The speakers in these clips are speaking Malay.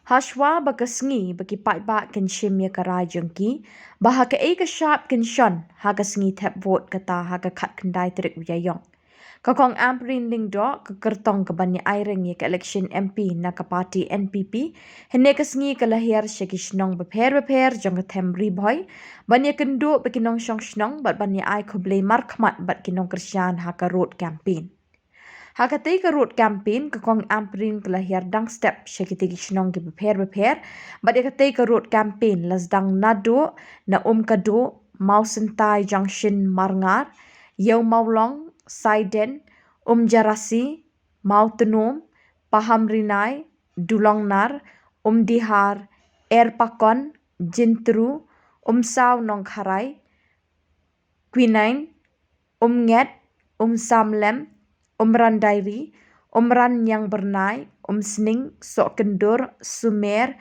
Hashwa bagasngi bagi pat kan shimya karai jengki, baha ka ka sharp kan shon haga sngi tap vote kata haga kat kendai terik uyayong. Kakong amprin ling do ke kertong ke bani airing ye ke election MP na ke parti NPP, hene ke sngi ke lahir syaki shnong beper jong ke tem riboy, bani kendo bekinong syong shnong bat bani ai kublai markmat bat kinong kersian haka road campaign. Hakatai ke road campaign ke kong amprin ke lahir dang step syaki tigi shnong ke beper, bat hakatai ke road campaign lasdang nado na kado mau sentai junction marngar, yau maulong Saiden, Jarasi, Mau Tenum, Paham Rinai, Dulong Nar, Dihar, Pakon, Jintru, Sao Nong Kharai, Quinain, Nget, Samlem, Randairi, Ran Yang Bernai, Sning, Sok Kendur, Sumer,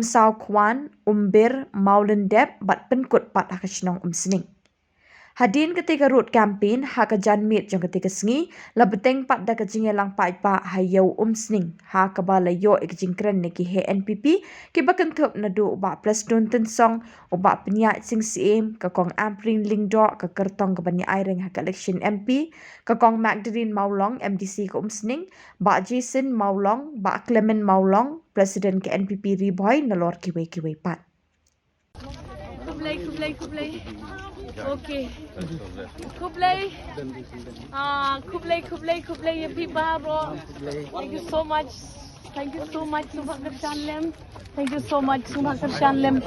Sao Kwan, Bir, Maulendep, Bat Penkut Pat Hakashnong Sning. Hadin ketika road campaign haka janmit jong ketika sengi la beteng pat da kejing lang pa hayau sning ha ka bala yo ekjingkren ne ki he NPP ki bakentup na do ba preston tensong ba penyak sing sim ka kong ampring lingdo ka kertong ka bani airing haka election MP ka kong Magdalene Maulong MDC ka sning ba Jason Maulong ba Clement Maulong president ke NPP riboy na lor kiwe pat. Kublai. Okay. Kublai. Kublai ya pipa bro. Thank you so much. Sumpah Kershanlem. Thank you so much Sumpah Kershanlem.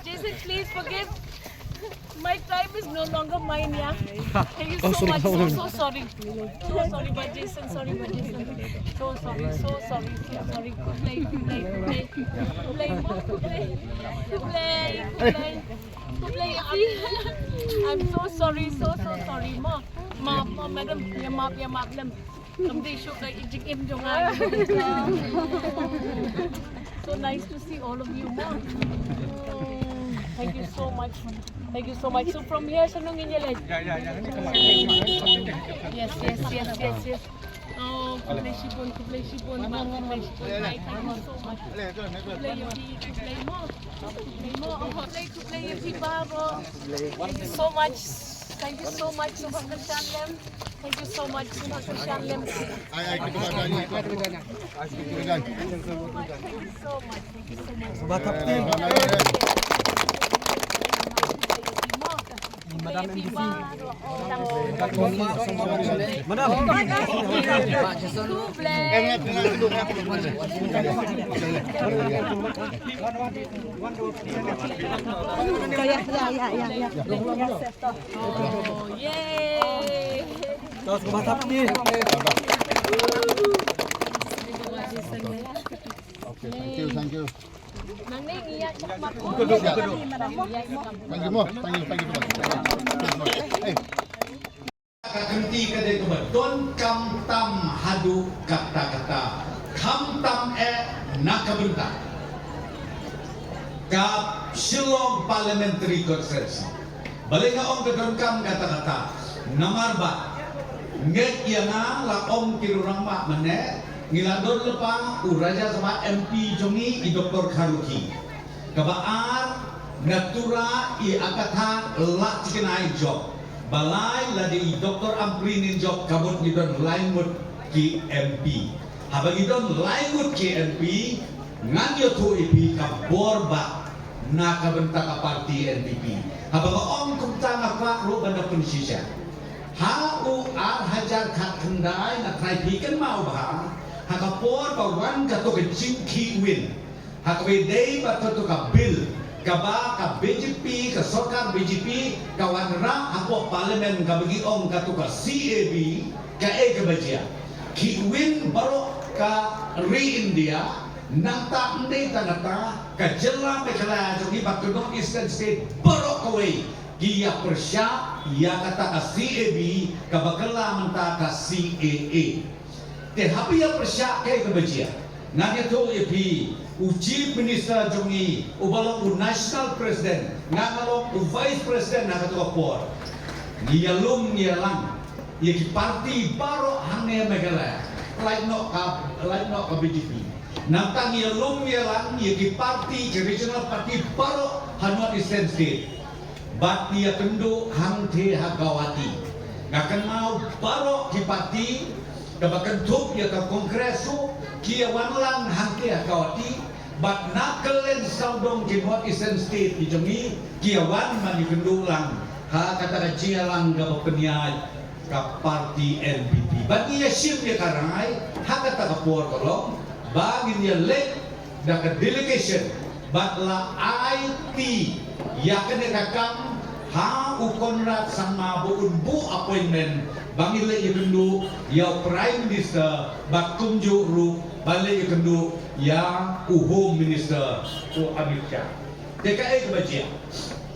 Jason, please forgive. My time is no longer mine, yeah. Thank you so much. So sorry. So sorry, but Jason. So sorry. Good play. I'm so sorry, so sorry, ma. Madam, ya maaf, madam. Someday shoot like ijikim jong ay. So nice to see all of you, ma. Thank you so much. Thank you so much. So from here, sanong inyalig? Yes. Oh, kublay shibon, ma. Kublay shibon. Hi, thank you so much. Kublay mo. Kublay yung baro. Thank you so much. Thank you so much, Subhang Kashanlem. Thank you so much, Subhang Kashanlem. Thank you so much. Oh, yay! Thank you. Nang iyak cakmak mo. Thank you mo. Hey. Kakanti ka dito ba? Don kam tam hadu kata-kata. Kam tam nakabunta. Kap Shillong Parliamentary Conference. Balik nga om kadon kam kata-kata. Namarba. Nget iya nga la om kirurang ma mane. Ngiladon lepa uraja sama MP Jongi i Dr. Kharuki. Kabaar natura i akatha la chikenai job. Balai la di Dr. Amprinin job kabut gidon laimut ki MP. Habang gidon laimut ki MP ngan yo tu ipi kaborba na kabenta ka parti NPP. Habang om kumta nga kwa ro banda pensisya. HUR hajar kat kendai na try pikan mau bah. Hakapor pawan kato ke Chinki win. Hakapedei pato ka bill. Kaba ka BJP, ka Sokar BJP, kawan ra ako parlimen ka bagi ong kato ka CAB, ka kabajia. Ki win baro ka re-India, nangta hindi tanata, ka jela mekala jogi Batudong Eastern State, baro kaway. Giya persya, ya kata ka CAB, ka bagala manta ka CAA. Te happy ya persya kay kabajia. Nga to ipi Chief Minister Jongi ubalong National President ngalong Vice President na kato por. Ngiyalum ngiyalang yaki party baro hangnya megala. Like no ka BJP. Nantang ngiyalum ngiyalang yaki party regional party baro Hanwat Eastern State. Bat dia kendo hang the hagawati. Ngakan mau baro ki party kabakan tup ya ka kongreso kia wanlang hangke kawati bat nakelen saudong ki North Eastern State di Jongi kia wan man dikendulang ha kata ka lang ga peniai ka parti NPP bat ia ship ya karai ha kata ka por kolong bangin ya lek da ka delegation bat la IT ya kene kakam ha ukonrat sama bu appointment bangile ikendu ya Prime Minister bakumju ru balik ikendu ya Home Minister to Amit Shah. DKI kebajian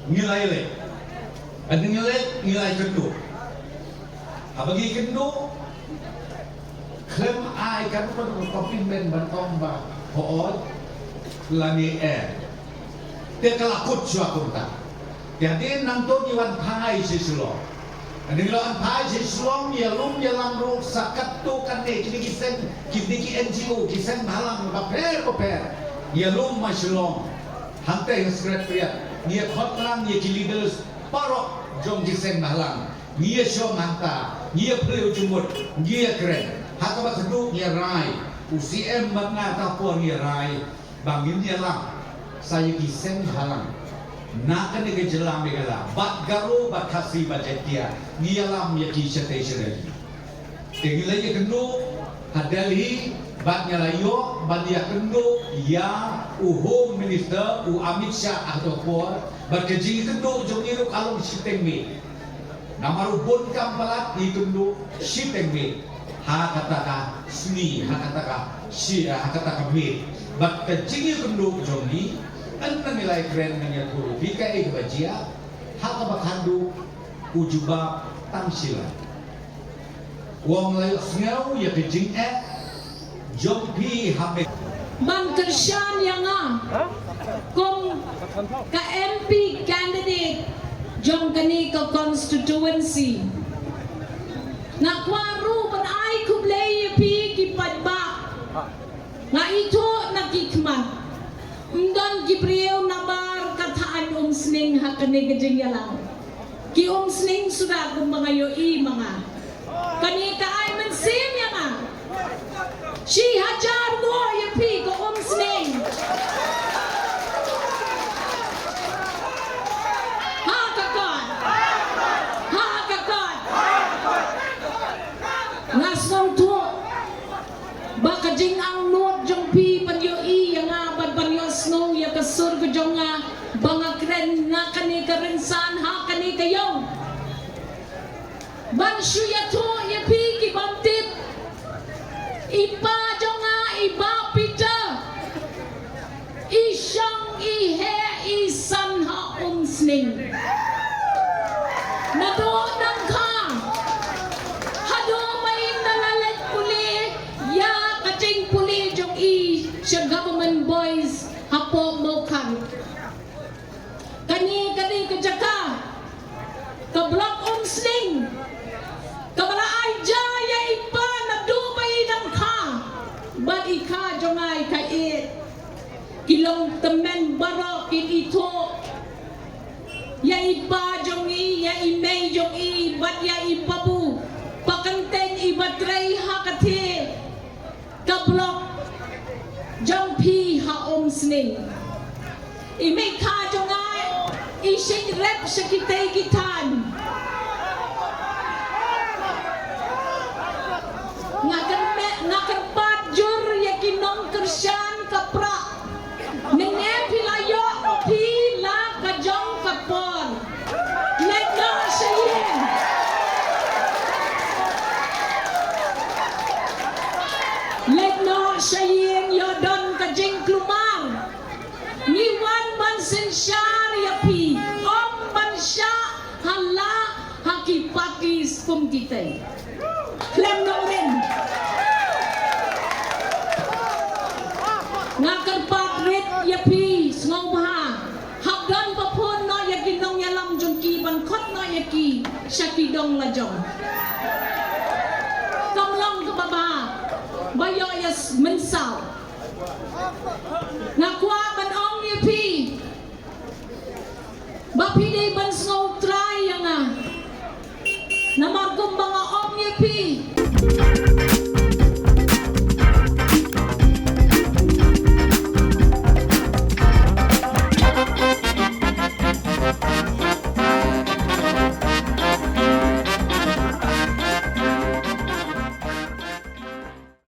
nilai le, ada nilai kendu. Abagi kendu klaim ai kan pada komplimen bantong ba hood lani Tekalakut suakunta. Jadi nangto iwan pai sisulo. Adilan pai sisulong ya lum ya langru sakat tu kan ne kini NGO kisen malang paper. Ya lum masulong. Hantai sekretariat. Nia khotlang ya leaders parok jom kisen malang. Nia show manta. Nia pleo jumut. Nia keren. Hakabat seduk nia rai. UCM magna tapon nia rai. Bangin nia lang. Saya kisen halang. Nak kena kejelang megala, bat garu bat kasih bajet dia, nialam ya kisah tersebut. Tinggal ya kendo, hadali bat nyalayo, bat dia kendo ya Home Minister Amit Shah atau por, bat kejing kendo jom iruk alung sitengme. Nama rubun kampalat di kendo sitengme. Ha katakan seni, ha katakan si, ha katakan me. Bat kejing kendo jom ni. An nilai keren ng guru bika bajia haka bakhandu ujubab tamsila. Wong layo ngau ya kejing jompi hape. Ban Kershan yang kung ka MP candidate jong kani ka constituency na kwaru ban ay kublay pi kipadba nga ito nakikman mdan gibriyo nabar kataan sning hakani gajing yalang ki sning sudah kung mga yoi mga kani ka ay mansim yang She hajar go ya pi ko sning ha kakon ngasong tu baka jing ang not jong pi panyo i yang ban panyo snow ya kasur ko jong banga kren nga kani karensan ha kani kayo ban shu ya to ya pi ki bantit ipa jonga iba pita isyang ihe isan ha sning nado nang ka hado may nalalat puli ya kaching puli jong i siya government boys hapo mo kan kani kajaka ka block sning kabala ay jaya ipa na dubay ng ka but ika jongay kait kilong temen barok in ito ya ipa jongi ya imay jongi but ya ipabu pakanten ibadray hakati kablok jongpi haom sning imay ka jongay ising rep sa kitay kitan ngakarpat jur ya kinong Kershan kapra nenge pilayo pila kajong kapon ledno sayin yodon kajing klumar niwan man sensyar ya pi om man sya hala hakipakis kum kitay klem no rin ngakarpat rit ya pi ngau baha habdan papon no ya ginong yalam jong ki ban khot no ya ki syakidong la jong kamlong ka baba bayo yas mensal ngakwa ban ong ya pi bapi de ban ngau try yang namargum mga ong ya pi